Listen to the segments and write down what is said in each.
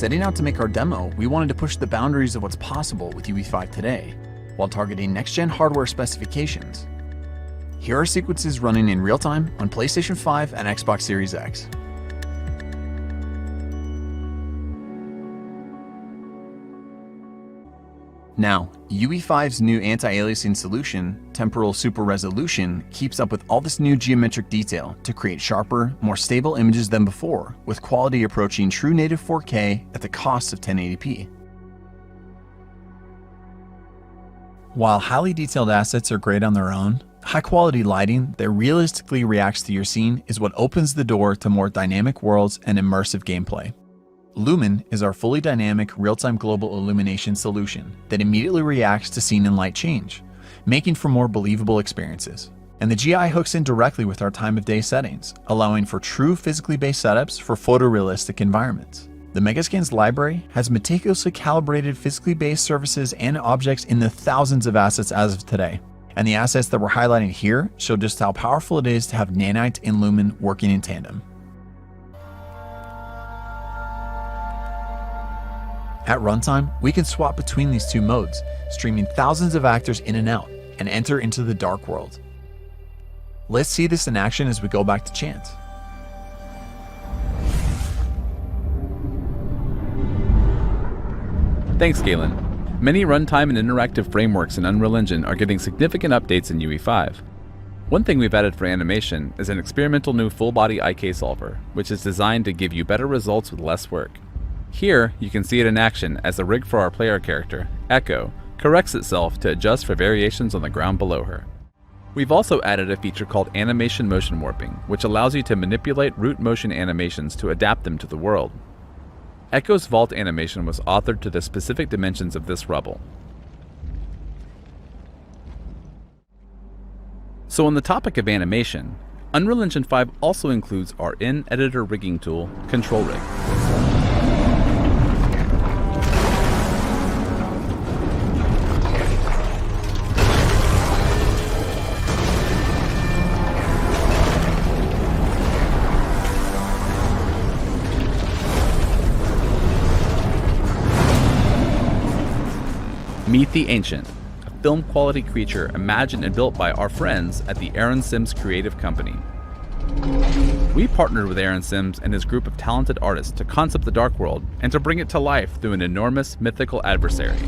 Setting out to make our demo, we wanted to push the boundaries of what's possible with UE5 today, while targeting next-gen hardware specifications. Here are sequences running in real time on PlayStation 5 and Xbox Series X. Now, UE5's new anti-aliasing solution, Temporal Super Resolution, keeps up with all this new geometric detail to create sharper, more stable images than before, with quality approaching true native 4K at the cost of 1080p. While highly detailed assets are great on their own, high-quality lighting that realistically reacts to your scene is what opens the door to more dynamic worlds and immersive gameplay. Lumen is our fully dynamic real-time global illumination solution that immediately reacts to scene and light change, making for more believable experiences. And the GI hooks in directly with our time of day settings, allowing for true physically based setups for photorealistic environments. The Megascans library has meticulously calibrated physically based surfaces and objects in the thousands of assets as of today. And the assets that we're highlighting here show just how powerful it is to have Nanite and Lumen working in tandem. At runtime, we can swap between these two modes, streaming thousands of actors in and out, and enter into the dark world. Let's see this in action as we go back to Chance. Thanks, Galen. Many runtime and interactive frameworks in Unreal Engine are getting significant updates in UE5. One thing we've added for animation is an experimental new full-body IK solver, which is designed to give you better results with less work. Here, you can see it in action as the rig for our player character, Echo, corrects itself to adjust for variations on the ground below her. We've also added a feature called Animation Motion Warping, which allows you to manipulate root motion animations to adapt them to the world. Echo's vault animation was authored to the specific dimensions of this rubble. So on the topic of animation, Unreal Engine 5 also includes our in-editor rigging tool, Control Rig. Meet the Ancient, a film-quality creature imagined and built by our friends at the Aaron Sims Creative Company. We partnered with Aaron Sims and his group of talented artists to concept the Dark World and to bring it to life through an enormous mythical adversary.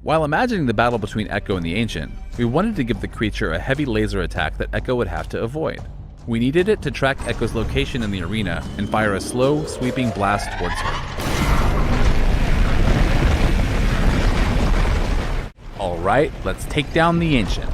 While imagining the battle between Echo and the Ancient, we wanted to give the creature a heavy laser attack that Echo would have to avoid. We needed it to track Echo's location in the arena and fire a slow, sweeping blast towards her. Alright, let's take down the Ancient.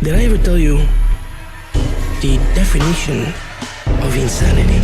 Did I ever tell you the definition of insanity?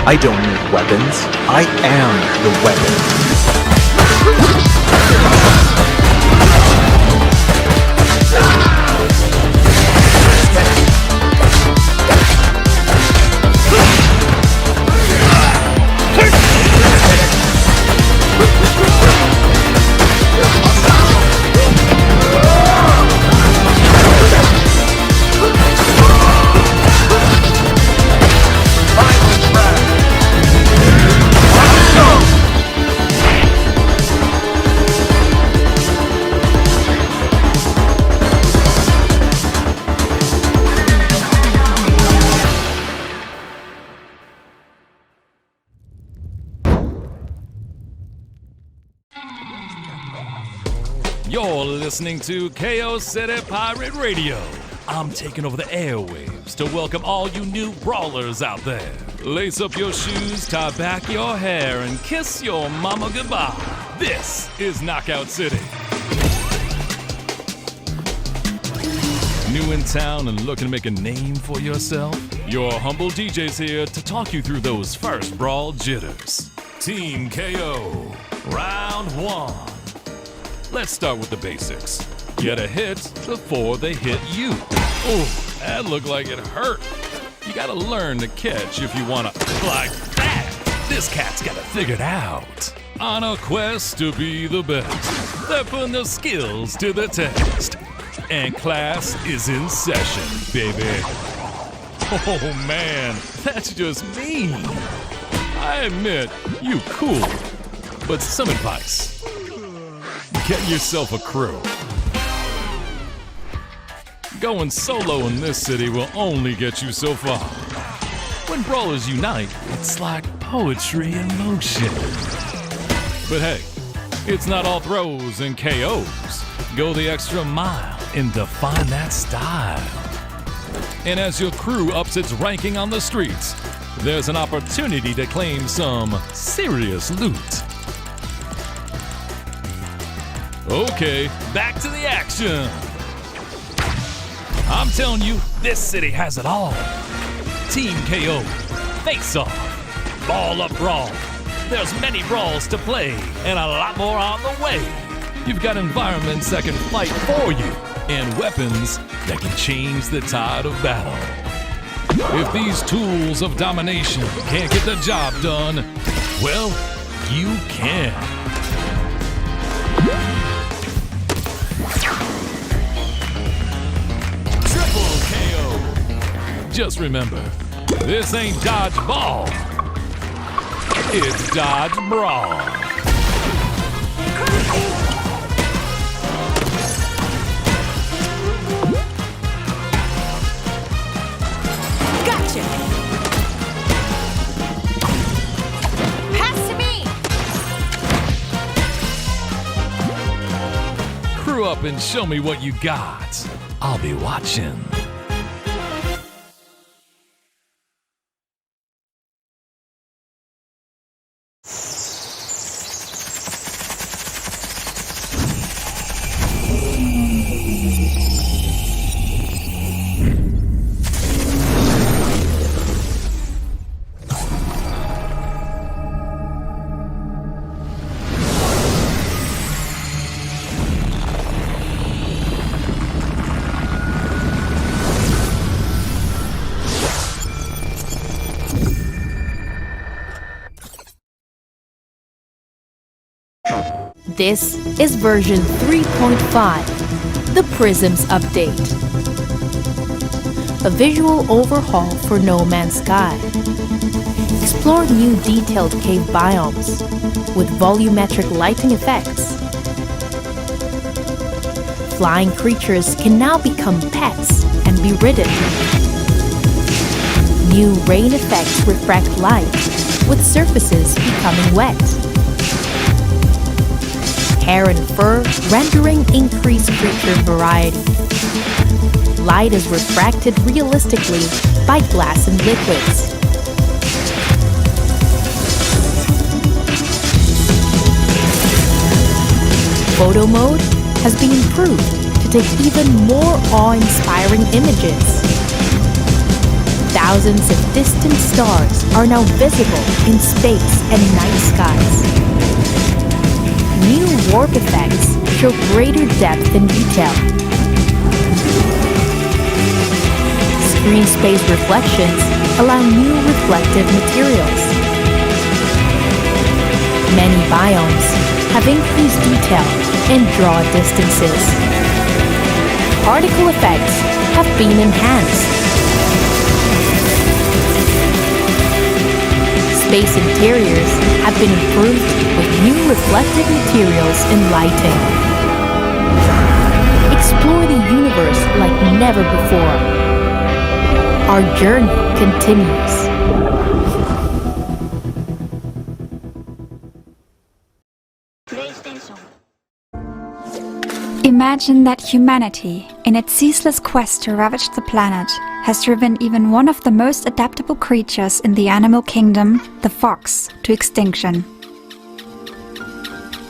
I don't need weapons. I am the weapon. You're listening to KO City Pirate Radio. I'm taking over the airwaves to welcome all you new brawlers out there. Lace up your shoes, tie back your hair, and kiss your mama goodbye. This is Knockout City. New in town and looking to make a name for yourself? Your humble DJ's here to talk you through those first brawl jitters. Team KO, round one. Let's start with the basics. Get a hit before they hit you. Oh, that looked like it hurt. You gotta learn to catch if you wanna, like that. This cat's got it figured out. On a quest to be the best, they're putting their skills to the test. And class is in session, baby. Oh man, that's just mean. I admit, you cool, but some advice. Get yourself a crew. Going solo in this city will only get you so far. When brawlers unite, it's like poetry in motion. But hey, it's not all throws and KOs. Go the extra mile and define that style. And as your crew ups its ranking on the streets, there's an opportunity to claim some serious loot. Okay, back to the action. I'm telling you, this city has it all. Team KO, face off, ball up brawl. There's many brawls to play and a lot more on the way. You've got environments that can fight for you and weapons that can change the tide of battle. If these tools of domination can't get the job done, well, you can. Just remember, this ain't dodge ball. It's dodge brawl. Gotcha. Pass to me. Crew up and show me what you got. I'll be watching. This is version 3.5, the Prisms Update. A visual overhaul for No Man's Sky. Explore new detailed cave biomes with volumetric lighting effects. Flying creatures can now become pets and be ridden. New rain effects refract light, with surfaces becoming wet. Hair and fur rendering increased creature variety. Light is refracted realistically by glass and liquids. Photo mode has been improved to take even more awe-inspiring images. Thousands of distant stars are now visible in space and night skies. New warp effects show greater depth and detail. Screen space reflections allow new reflective materials. Many biomes have increased detail and draw distances. Particle effects have been enhanced. Space interiors have been improved with new reflective materials and lighting. Explore the universe like never before. Our journey continues. Imagine that humanity, in its ceaseless quest to ravage the planet, has driven even one of the most adaptable creatures in the animal kingdom, the fox, to extinction.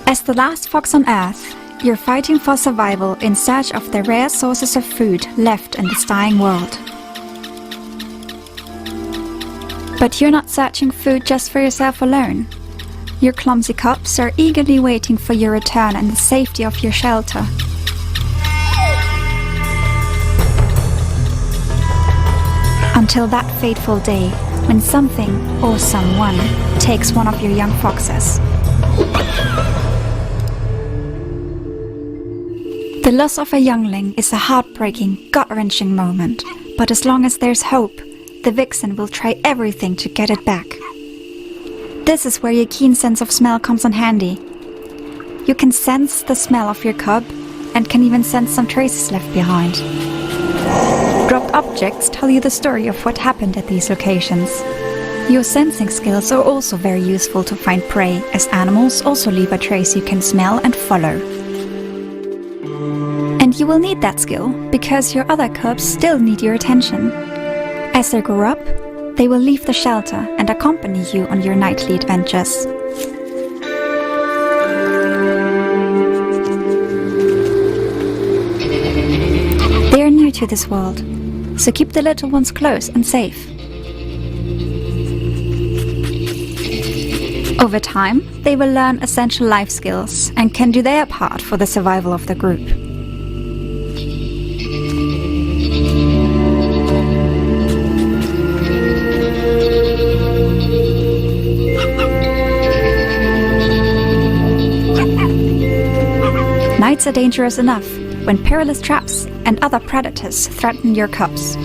As the last fox on Earth, you're fighting for survival in search of the rare sources of food left in this dying world. But you're not searching food just for yourself alone. Your clumsy cubs are eagerly waiting for your return and the safety of your shelter. Until that fateful day, when something or someone takes one of your young foxes. The loss of a youngling is a heartbreaking, gut-wrenching moment, but as long as there's hope, the vixen will try everything to get it back. This is where your keen sense of smell comes in handy. You can sense the smell of your cub and can even sense some traces left behind. Dropped objects tell you the story of what happened at these locations. Your sensing skills are also very useful to find prey, as animals also leave a trace you can smell and follow. And you will need that skill, because your other cubs still need your attention. As they grow up, they will leave the shelter and accompany you on your nightly adventures. They are new to this world, so keep the little ones close and safe. Over time, they will learn essential life skills and can do their part for the survival of the group. Nights are dangerous enough when perilous traps and other predators threaten your cubs.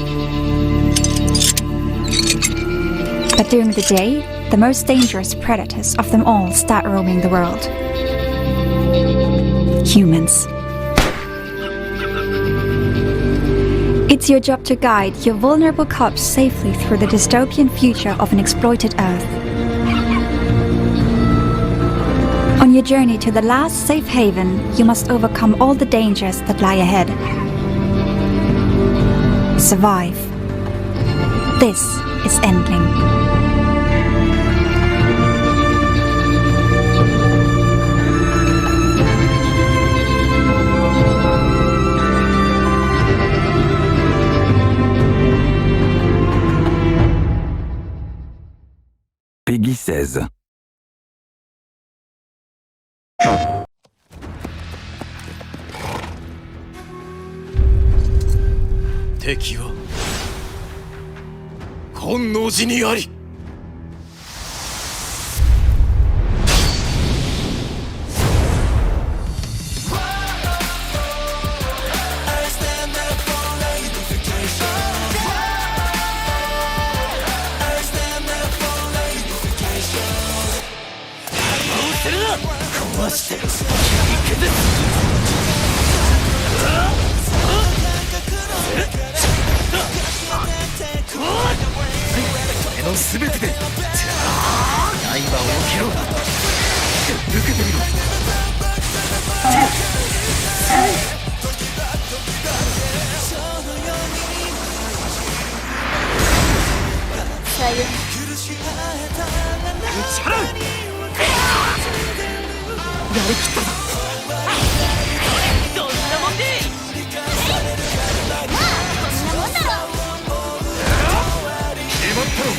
But during the day, the most dangerous predators of them all start roaming the world. Humans. It's your job to guide your vulnerable cubs safely through the dystopian future of an exploited Earth. On your journey to the last safe haven, you must overcome all the dangers that lie ahead. Survive. This is Endling. Peggy 16. 敵は本能寺にあり。して切り崩す俺の全てで刃を受けろ受けてみろ打ち払うやりきったぞどんなもんでこんなもんだろ決まったろ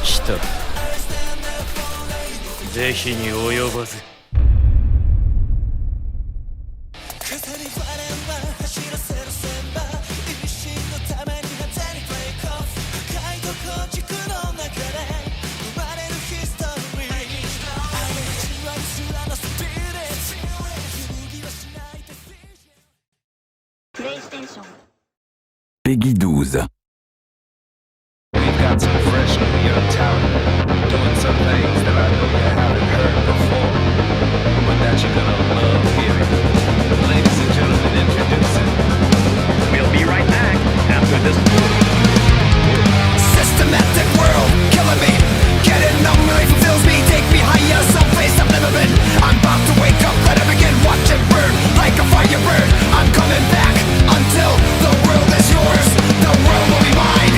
来た是非に及ばずPeggy 12. We've got some fresh young talent doing some things that I know you haven't heard before, but that you're gonna love hearing. Ladies and gentlemen, introducing. We'll be right back after this. Systematic world killing me. Getting no really fulfills me. Take me higher, someplace I've never been. I'm about to wake up, let it begin. Watch it burn like a firebird. I'm coming back until the world is yours. The world will be mine.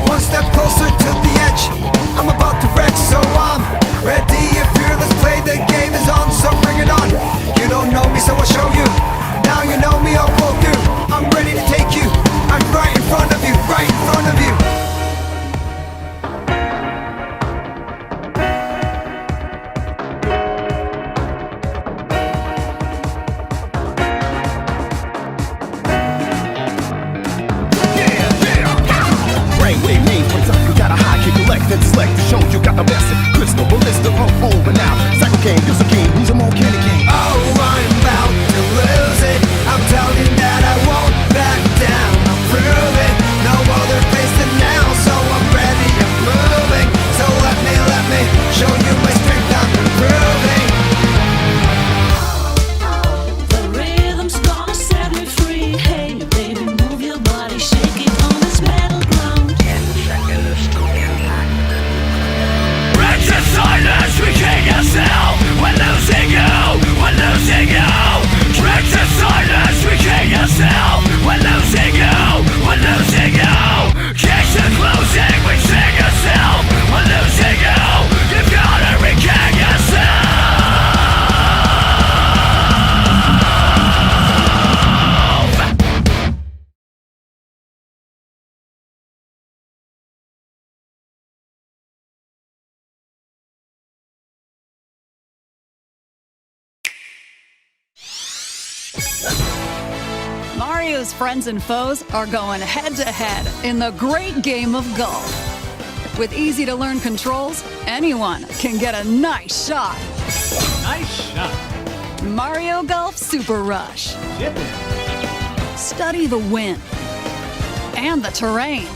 One step closer to the edge. I'm about to wreck, so I'm ready. If you're let's play, the game is on, so bring it on. You don't know me, so I'll show you. Now you know me, I'll go through. I'm ready to take you. I'm right in front of you, right in front of you. Brainwave name points up, you got a high kick, collect and select the show. You got the best crystal, ballista, over now. Psycho game, use a game, who's a more candy game. Oh, I'm about to lose it. I'm telling you that I won't back down. I'll prove it. No other place than now, so I'm ready. I'm moving. So let me show you my strength. I'm improving. The rhythm's gonna set me free. Hey, baby, move your body, shake it on this battleground. 10 seconds to impact. Wretched silence, we kill yourself. We're losing you, we're losing you. Wretched silence, we kill yourself. We're losing you, we're losing you. Case are closing, we sing yourself. We're losing you, you've gotta regain yourself. Mario's friends and foes are going head-to-head in the great game of golf. With easy-to-learn controls, anyone can get a nice shot. Nice shot. Mario Golf Super Rush. Chip in. Study the wind and the terrain.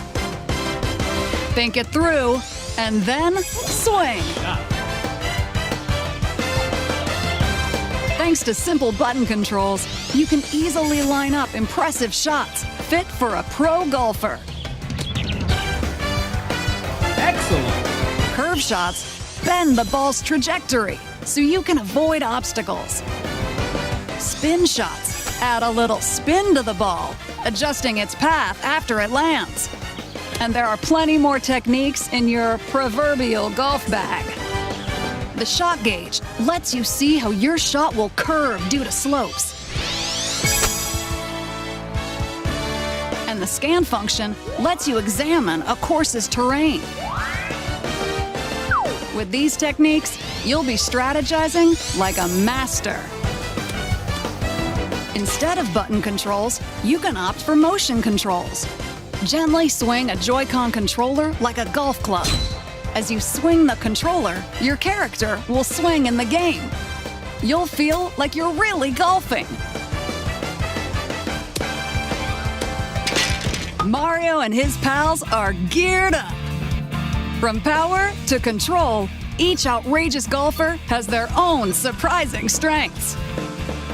Think it through, and then swing. Thanks to simple button controls, you can easily line up impressive shots fit for a pro golfer. Excellent. Curve shots bend the ball's trajectory so you can avoid obstacles. Spin shots add a little spin to the ball, adjusting its path after it lands. And there are plenty more techniques in your proverbial golf bag. The shot gauge lets you see how your shot will curve due to slopes. And the scan function lets you examine a course's terrain. With these techniques, you'll be strategizing like a master. Instead of button controls, you can opt for motion controls. Gently swing a Joy-Con controller like a golf club. As you swing the controller, your character will swing in the game. You'll feel like you're really golfing. Mario and his pals are geared up. From power to control, each outrageous golfer has their own surprising strengths.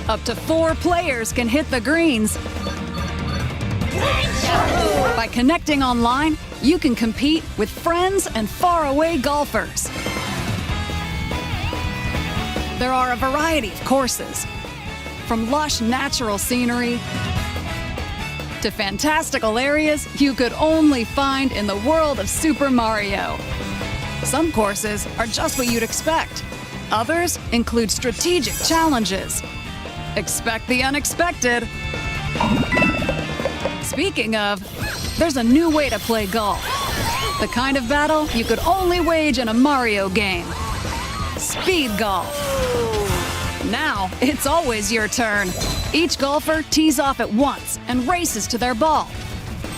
Up to 4 players can hit the greens. By connecting online, you can compete with friends and faraway golfers. There are a variety of courses, from lush natural scenery to fantastical areas you could only find in the world of Super Mario. Some courses are just what you'd expect. Others include strategic challenges. Expect the unexpected. Speaking of, there's a new way to play golf. The kind of battle you could only wage in a Mario game. Speed golf. Now, it's always your turn. Each golfer tees off at once and races to their ball.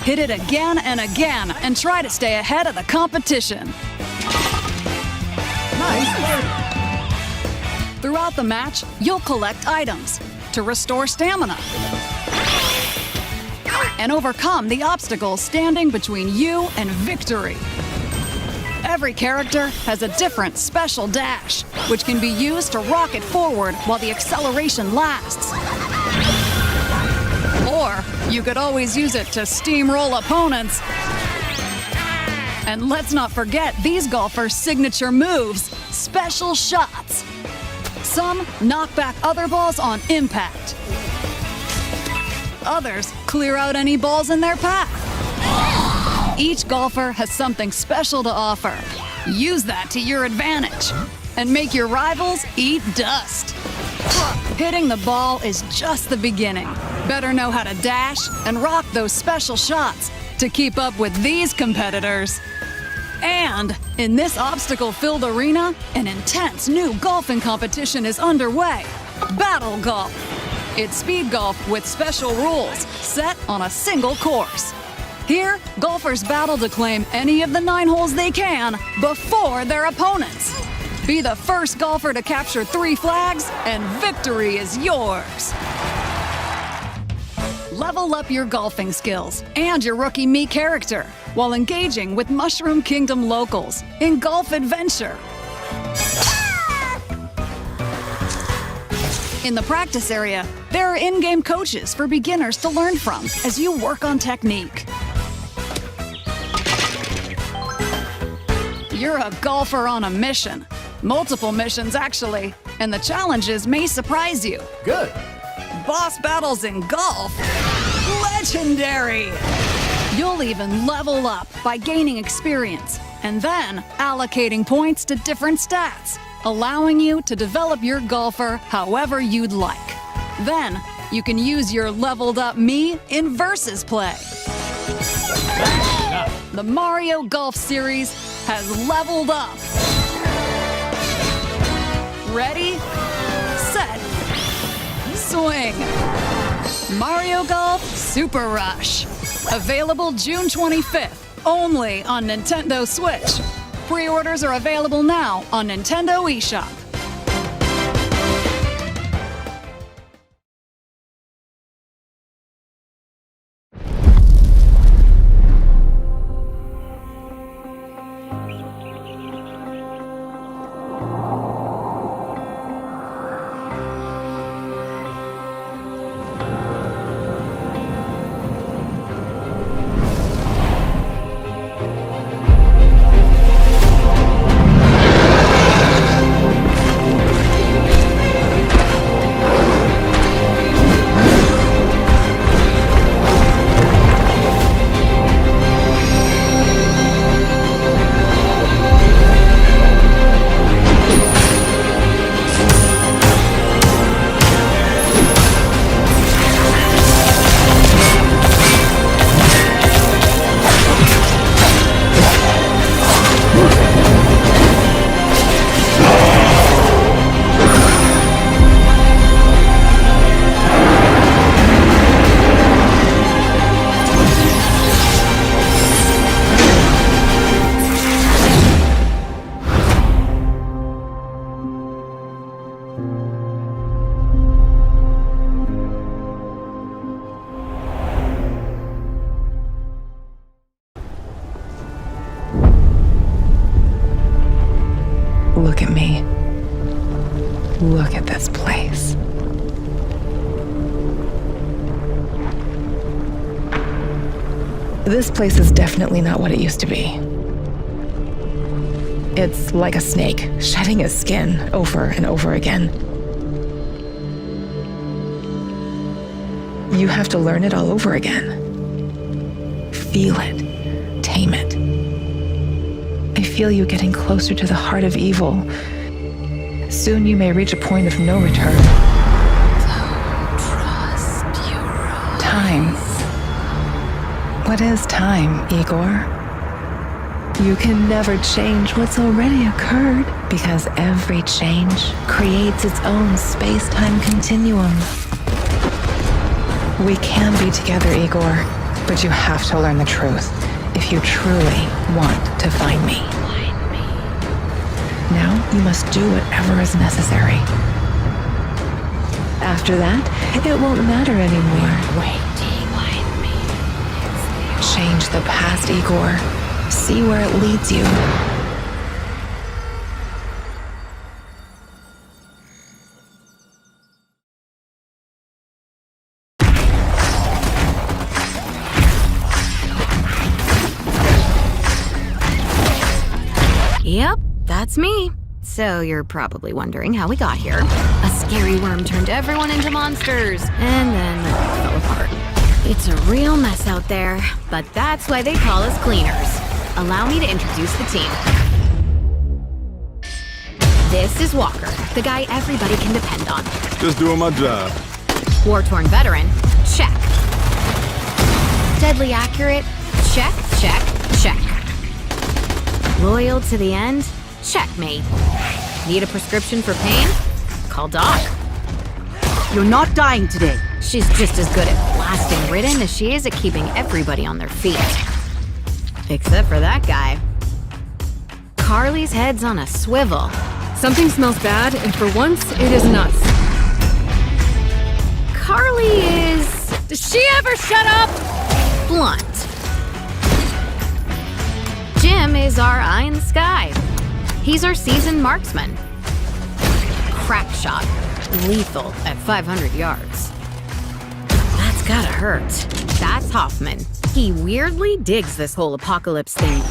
Hit it again and again and try to stay ahead of the competition. Throughout the match, you'll collect items to restore stamina and overcome the obstacles standing between you and victory. Every character has a different special dash, which can be used to rocket forward while the acceleration lasts. Or you could always use it to steamroll opponents. And let's not forget these golfers' signature moves, special shots. Some knock back other balls on impact. Others clear out any balls in their path. Each golfer has something special to offer. Use that to your advantage and make your rivals eat dust. Hitting the ball is just the beginning. Better know how to dash and rock those special shots to keep up with these competitors. And in this obstacle-filled arena, an intense new golfing competition is underway. Battle Golf. It's speed golf with special rules set on a single course. Here, golfers battle to claim any of the 9 holes they can before their opponents. Be the first golfer to capture 3 flags, and victory is yours. Level up your golfing skills and your rookie Mii character while engaging with Mushroom Kingdom locals in Golf Adventure. In the practice area, there are in-game coaches for beginners to learn from as you work on technique. You're a golfer on a mission. Multiple missions, actually, and the challenges may surprise you. Good. Boss battles in golf? Legendary! You'll even level up by gaining experience and then allocating points to different stats, allowing you to develop your golfer however you'd like. Then, you can use your leveled up Mii in versus play. The Mario Golf Series has leveled up. Ready, set, swing. Mario Golf Super Rush. Available June 25th, only on Nintendo Switch. Pre-orders are available now on Nintendo eShop. Look at this place. This place is definitely not what it used to be. It's like a snake, shedding its skin over and over again. You have to learn it all over again. Feel it, tame it. I feel you getting closer to the heart of evil. Soon you may reach a point of no return. Time. What is time, Igor? You can never change what's already occurred, because every change creates its own space-time continuum. We can be together, Igor, but you have to learn the truth if you truly want to find me. Now you must do whatever is necessary. After that, it won't matter anymore. Change the past, Igor. See where it leads you. Yep, that's me. So you're probably wondering how we got here. A scary worm turned everyone into monsters, and then the world fell apart. It's a real mess out there, but that's why they call us cleaners. Allow me to introduce the team. This is Walker, the guy everybody can depend on. Just doing my job. War-torn veteran, check. Deadly accurate, check, check, check. Loyal to the end, checkmate. Need a prescription for pain? Call Doc. You're not dying today. She's just as good at blasting Ridden as she is at keeping everybody on their feet. Except for that guy. Carly's head's on a swivel. Something smells bad, and for once, it isn't us. Carly is... Does she ever shut up? Blunt. Jim is our eye in the sky. He's our seasoned marksman. Crack shot. Lethal at 500 yards. That's gotta hurt. That's Hoffman. He weirdly digs this whole apocalypse thing.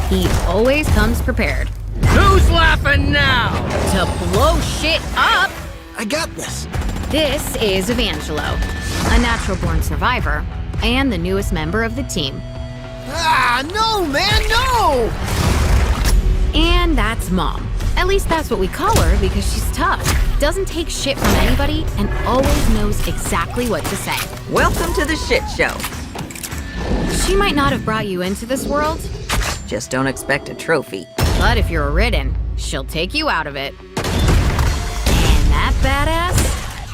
He always comes prepared. Who's laughing now? To blow shit up! I got this. This is Evangelo, a natural-born survivor, and the newest member of the team. Ah, no, man, no! And that's Mom. At least that's what we call her because she's tough, doesn't take shit from anybody, and always knows exactly what to say. Welcome to the shit show. She might not have brought you into this world. Just don't expect a trophy. But if you're a Ridden, she'll take you out of it. And that badass?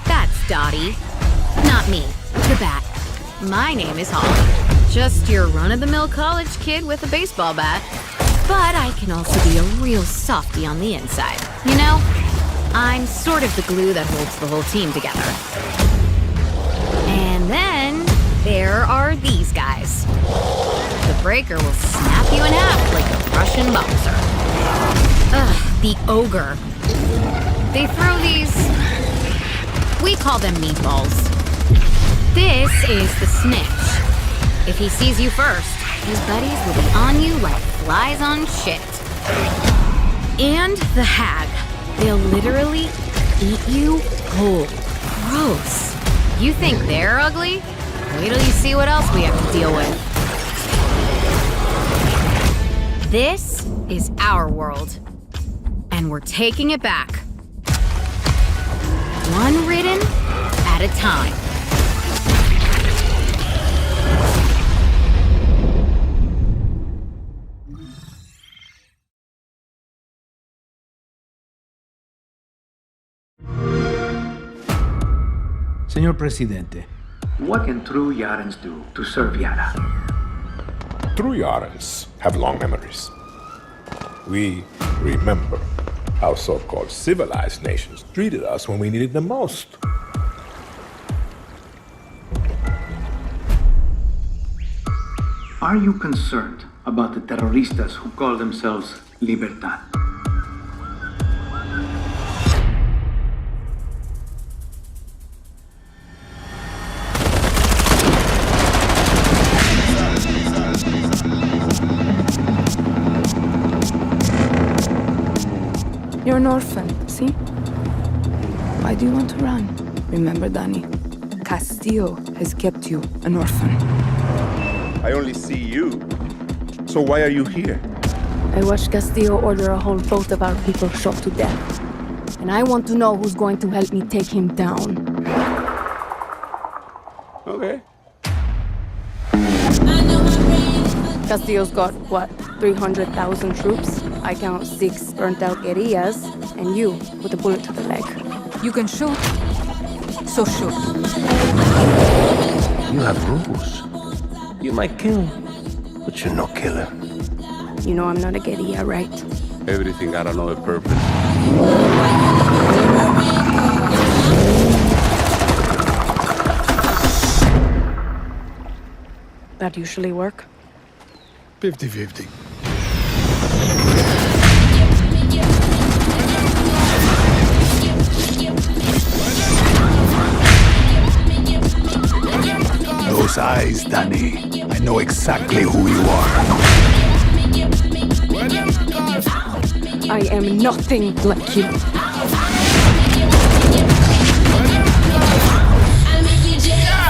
That's Dottie. Not me, the Bat. My name is Holly. Just your run-of-the-mill college kid with a baseball bat. But I can also be a real softie on the inside. You know, I'm sort of the glue that holds the whole team together. And then there are these guys. The breaker will snap you in half like a Russian boxer. Ugh, the ogre. They throw these... we call them meatballs. This is the snitch. If he sees you first, his buddies will be on you like flies on shit. And the hag. They'll literally eat you whole. Gross. You think they're ugly? Wait till you see what else we have to deal with. This is our world. And we're taking it back. One Ridden at a time. Señor Presidente, what can true Yarans do to serve Yara? True Yarans have long memories. We remember how so-called civilized nations treated us when we needed them most. Are you concerned about the terroristas who call themselves Libertad? Why do you want to run? Remember, Danny, Castillo has kept you an orphan. I only see you. So why are you here? I watched Castillo order a whole boat of our people shot to death. And I want to know who's going to help me take him down. Okay. Castillo's got, what, 300,000 troops? I count 6 burnt-out guerrillas, and you with a bullet to the leg. You can shoot, so shoot. You have rules. You might kill, but you're no killer. You know I'm not a guerrilla, right? Everything got another purpose. That usually work? 50-50. Those eyes, Danny. I know exactly who you are. I am nothing like you.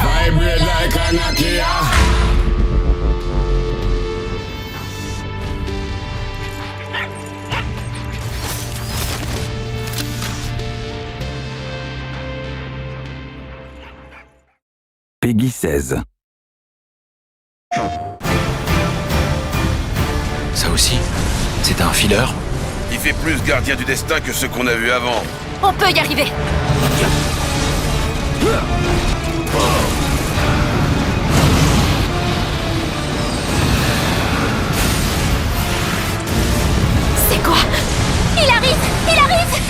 Vibrate like a Nokia. Peggy 16. Ça aussi, c'est un filler. Il fait plus gardien du destin que ceux qu'on a vus avant. On peut y arriver. C'est quoi? Il arrive! Il arrive!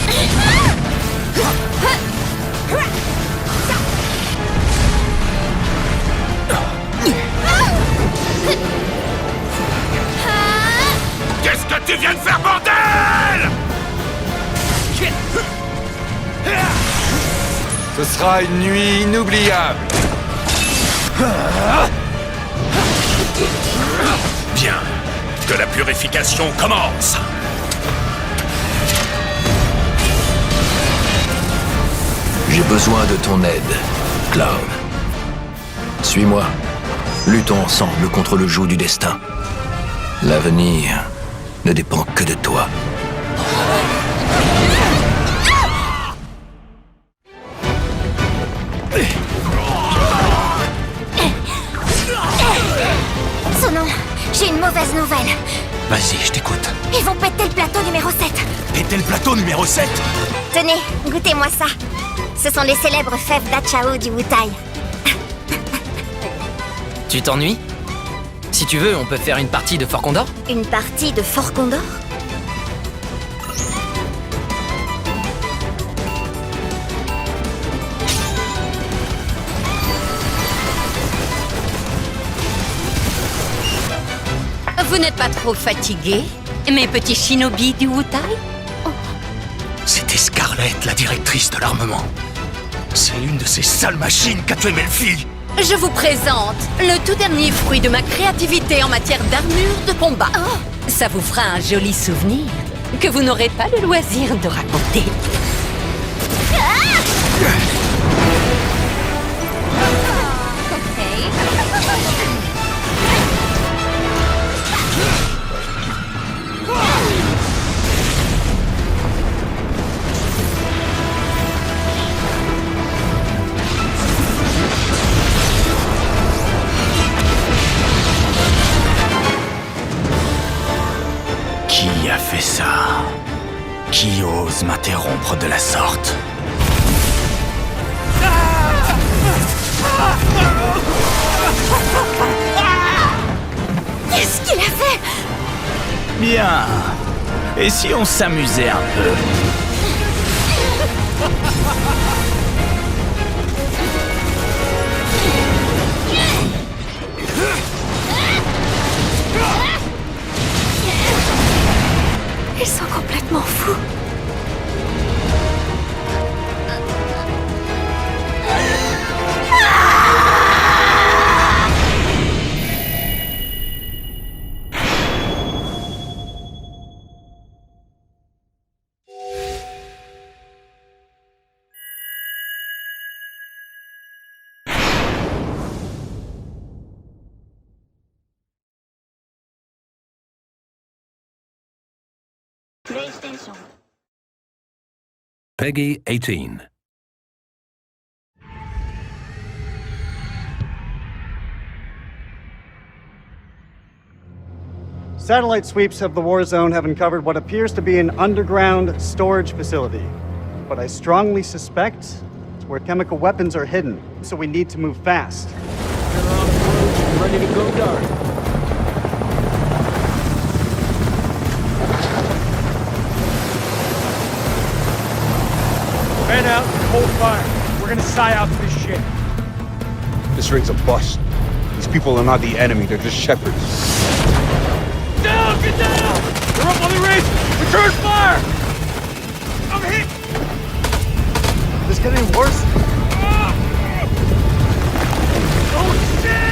Qu'est-ce que tu viens de faire, bordel? Ce sera une nuit inoubliable. Bien, que la purification commence. J'ai besoin de ton aide, Cloud. Suis-moi. Luttons ensemble contre le joug du destin. L'avenir ne dépend que de toi. Sonon, j'ai une mauvaise nouvelle. Vas-y, je t'écoute. Ils vont péter le plateau numéro 7. Péter le plateau numéro 7. Tenez, goûtez-moi ça. Ce sont les célèbres fèves d'Achao du Wutai. Tu t'ennuies? Si tu veux, on peut faire une partie de Fort Condor? Une partie de Fort Condor? Vous n'êtes pas trop fatigués, mes petits shinobi du Wutai? C'était Scarlett, la directrice de l'armement. C'est une de ces sales machines qu'a tué Melfi. Je vous présente le tout dernier fruit de ma créativité en matière d'armure de combat. Ça vous fera un joli souvenir que vous n'aurez pas le loisir de raconter. Qui a fait ça? Qui ose m'interrompre de la sorte? Qu'est-ce qu'il a fait? Bien. Et si on s'amusait un peu? Ils sont complètement fous. PlayStation. Peggy 18. Satellite sweeps of the war zone have uncovered what appears to be an underground storage facility. But I strongly suspect it's where chemical weapons are hidden, so we need to move fast. Ready to go dark. Men out, hold fire. We're gonna psy out this shit. This ring's a bust. These people are not the enemy, they're just shepherds. Down! Get down! We're up on the ridge! Return fire! I'm hit! This getting worse? Oh shit!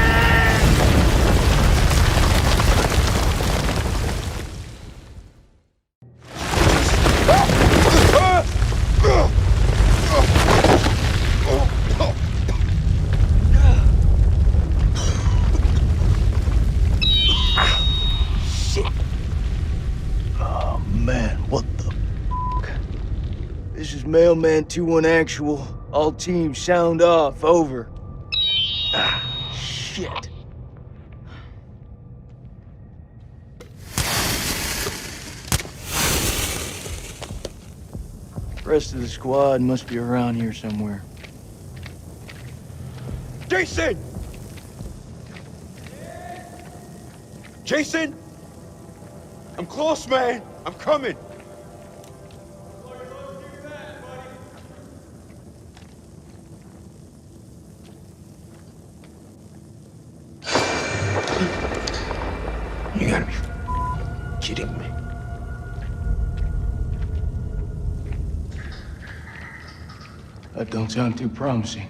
Oh man, what the f***? This is Mailman 2-1 actual. All teams sound off, over. Ah, shit. Rest of the squad must be around here somewhere. Jason! Jason! I'm close, man. I'm coming. You gotta be kidding me. That don't sound too promising.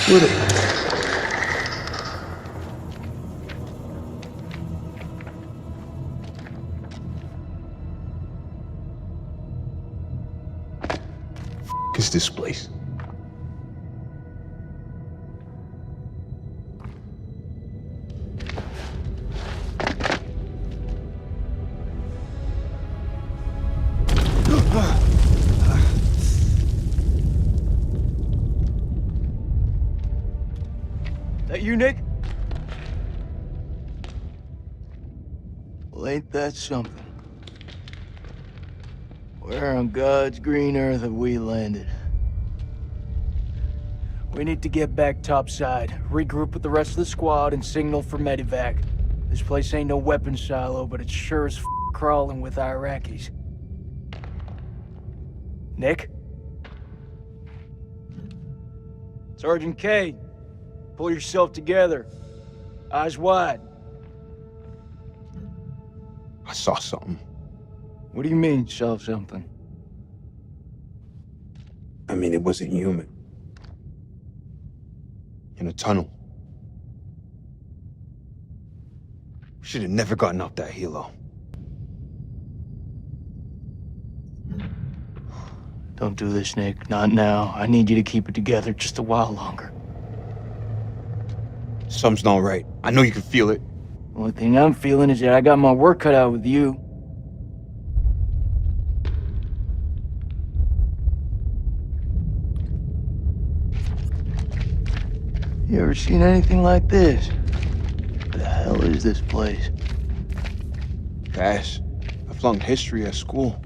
What is this place? That you, Nick? Well, ain't that something? Where on God's green earth have we landed? We need to get back topside, regroup with the rest of the squad, and signal for medevac. This place ain't no weapons silo, but it's sure as crawling with Iraqis. Nick? Sergeant K, pull yourself together. Eyes wide. I saw something. What do you mean, saw something? I mean, it wasn't human. In a tunnel. We should have never gotten up that helo. Don't do this, Nick. Not now. I need you to keep it together just a while longer. Something's not right. I know you can feel it. The only thing I'm feeling is that I got my work cut out with you. You ever seen anything like this? What the hell is this place? Cass, I flunked history at school.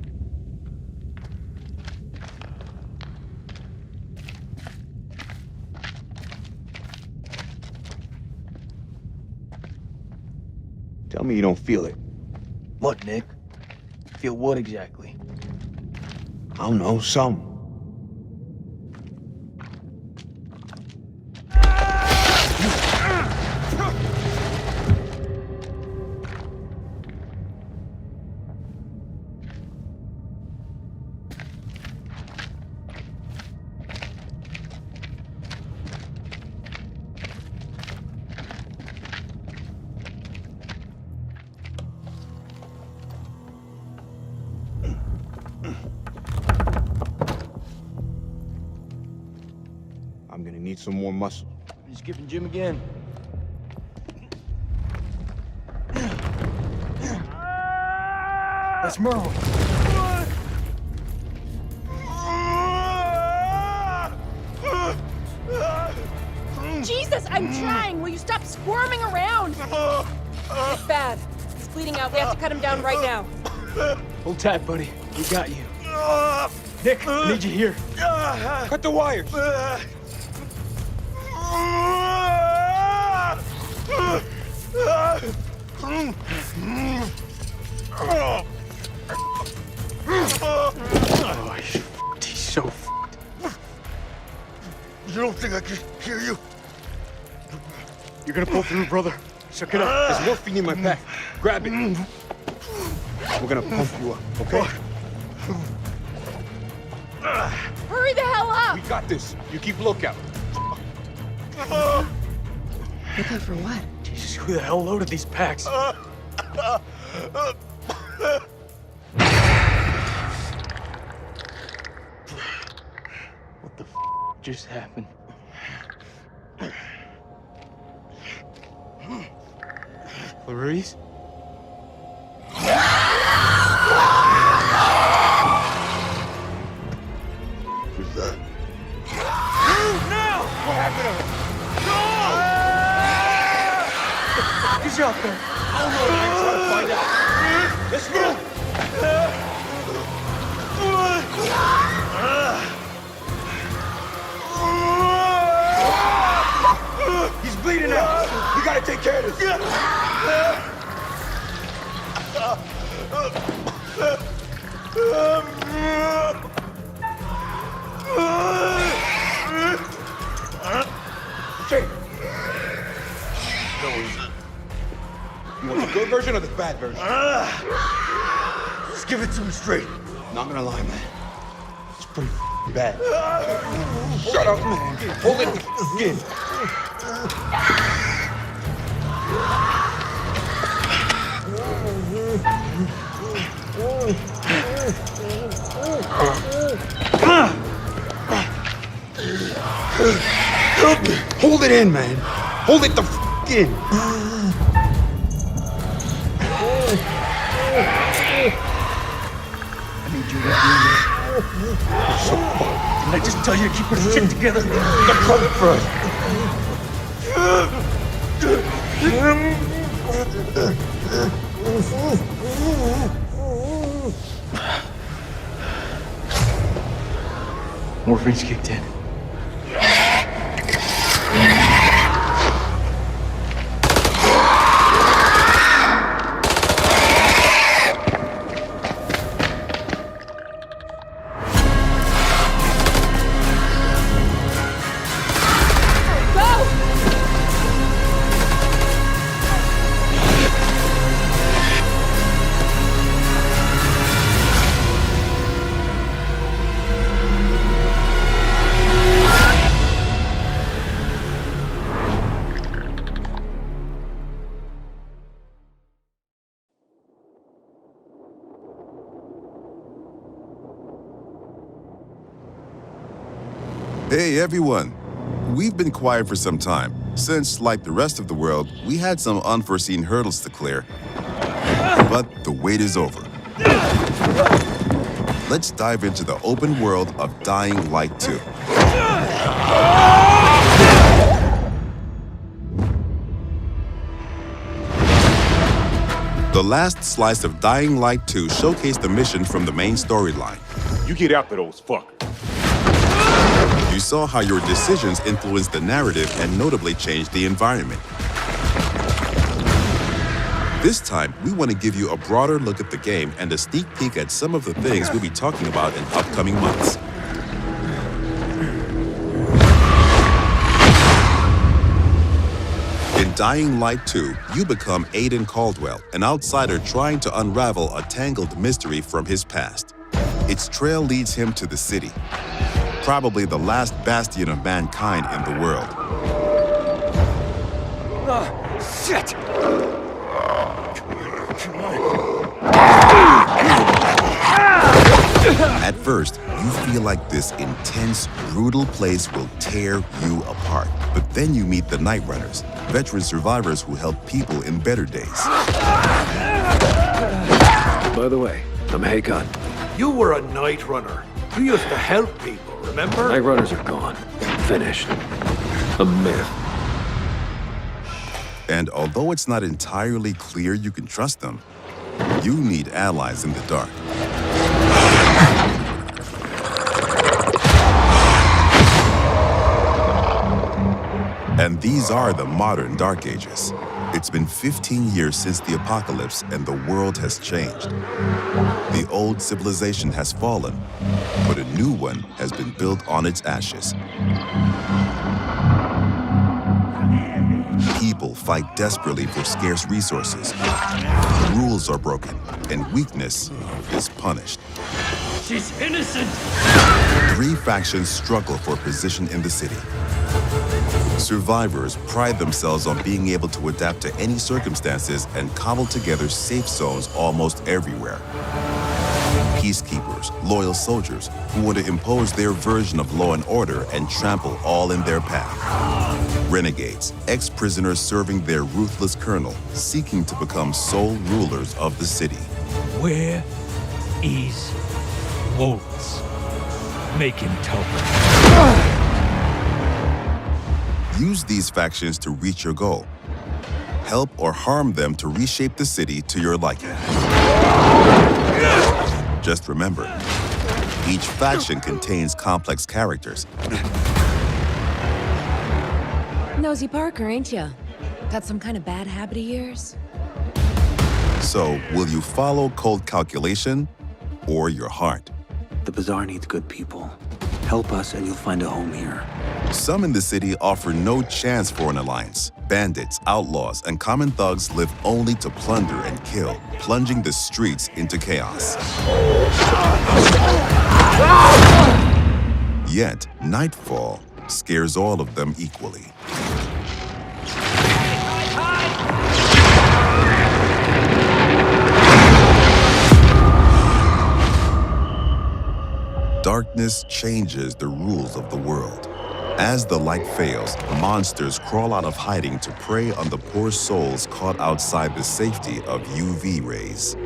Tell me you don't feel it. What, Nick? Feel what exactly? I don't know, some. I'm gonna need some more muscle. He's giving Jim again. That's Merle. Jesus, I'm trying. Will you stop squirming around? It's bad. He's bleeding out. We have to cut him down right now. Hold tight, buddy. We got you. Nick, I need you here. Cut the wires. Oh, he's so f***ed. You don't think I can hear you? You're gonna pull through, brother. Suck it up. There's morphine in my pack. Grab it. We're gonna pump you up, okay? Hurry the hell up! We got this. You keep lookout. Lookout for what? Jesus, who the hell loaded these packs? What the f just happened? Clarice? Who's that? No! What happened to her? No! He's out there. Oh no, I'm trying to find out. Let's move. He's bleeding out. We gotta take care of this. Jake. You want the good version or the bad version? Just give it to me straight. Not gonna lie, man. It's pretty bad. Shut up, man. Hold it again. Hold it in, man. Hold it the f in. I need you to do this. So fuck. Didn't I just tell you to keep your shit together? The cover first. Morphine's kicked in. Hey everyone! We've been quiet for some time, since, like the rest of the world, we had some unforeseen hurdles to clear. But the wait is over. Let's dive into the open world of Dying Light 2. The last slice of Dying Light 2 showcased the mission from the main storyline. You get after those fuckers. You saw how your decisions influenced the narrative and notably changed the environment. This time, we want to give you a broader look at the game and a sneak peek at some of the things we'll be talking about in upcoming months. In Dying Light 2, you become Aiden Caldwell, an outsider trying to unravel a tangled mystery from his past. Its trail leads him to the city, probably the last bastion of mankind in the world. Shit! Come on. At first, you feel like this intense, brutal place will tear you apart. But then you meet the Night Runners, veteran survivors who help people in better days. By the way, I'm Hakon. You were a night runner. You used to help people, remember? Night runners are gone. Finished. A myth. And although it's not entirely clear you can trust them, you need allies in the dark. And these are the modern Dark Ages. It's been 15 years since the apocalypse and the world has changed. The old civilization has fallen, but a new one has been built on its ashes. People fight desperately for scarce resources. Rules are broken, and weakness is punished. She's innocent! 3 factions struggle for position in the city. Survivors pride themselves on being able to adapt to any circumstances and cobble together safe zones almost everywhere. Peacekeepers, loyal soldiers who want to impose their version of law and order and trample all in their path. Renegades, ex-prisoners serving their ruthless colonel, seeking to become sole rulers of the city. Where is Waltz? Make him tell me. Use these factions to reach your goal. Help or harm them to reshape the city to your liking. Just remember, each faction contains complex characters. Nosy Parker, ain't ya? Got some kind of bad habit of yours? So, will you follow cold calculation or your heart? The Bazaar needs good people. Help us and you'll find a home here. Some in the city offer no chance for an alliance. Bandits, outlaws, and common thugs live only to plunder and kill, plunging the streets into chaos. Yet, nightfall scares all of them equally. Darkness changes the rules of the world. As the light fails, monsters crawl out of hiding to prey on the poor souls caught outside the safety of UV rays.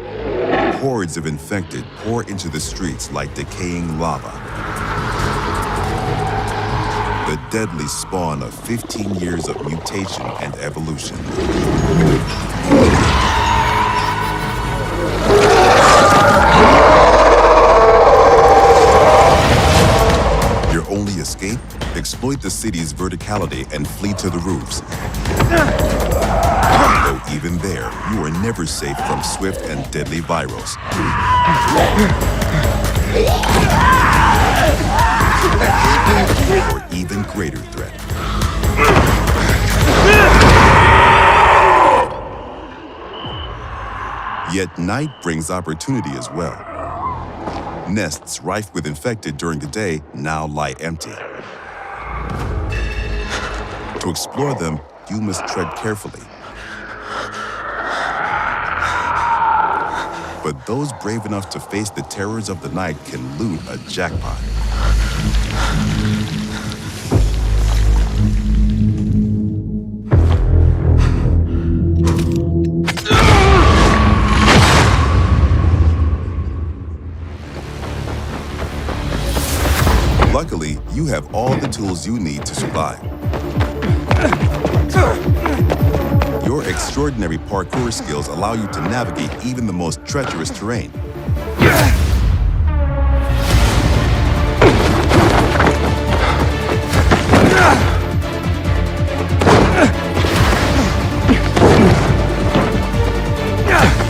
Hordes of infected pour into the streets like decaying lava. The deadly spawn of 15 years of mutation and evolution. Your only escape? Exploit the city's verticality and flee to the roofs. Though even there, you are never safe from swift and deadly virals. Or even greater threat. Yet night brings opportunity as well. Nests rife with infected during the day now lie empty. To explore them, you must tread carefully. But those brave enough to face the terrors of the night can loot a jackpot. Luckily, you have all the tools you need to survive. Your extraordinary parkour skills allow you to navigate even the most treacherous terrain.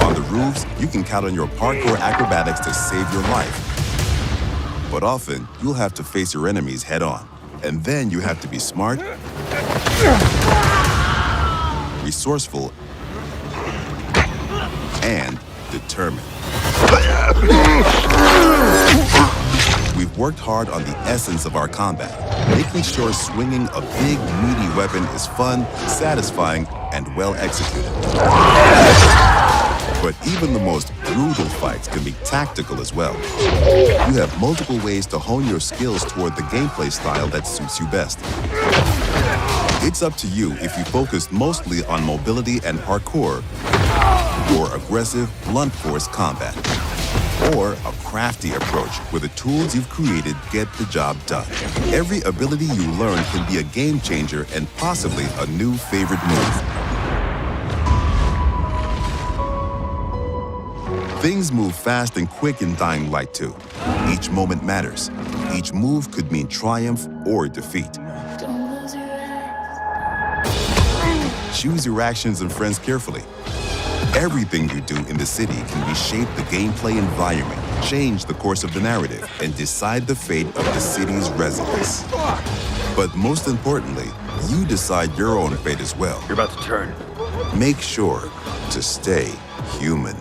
On the roofs, you can count on your parkour acrobatics to save your life. But often, you'll have to face your enemies head-on. And then you have to be smart, resourceful, and determined. We've worked hard on the essence of our combat, making sure swinging a big, meaty weapon is fun, satisfying, and well executed. But even the most brutal fights can be tactical as well. You have multiple ways to hone your skills toward the gameplay style that suits you best. It's up to you if you focus mostly on mobility and parkour, or aggressive, blunt force combat, or a crafty approach where the tools you've created get the job done. Every ability you learn can be a game changer and possibly a new favorite move. Things move fast and quick in Dying Light 2. Each moment matters. Each move could mean triumph or defeat. Choose your actions and friends carefully. Everything you do in the city can reshape the gameplay environment, change the course of the narrative, and decide the fate of the city's residents. But most importantly, you decide your own fate as well. You're about to turn. Make sure to stay human.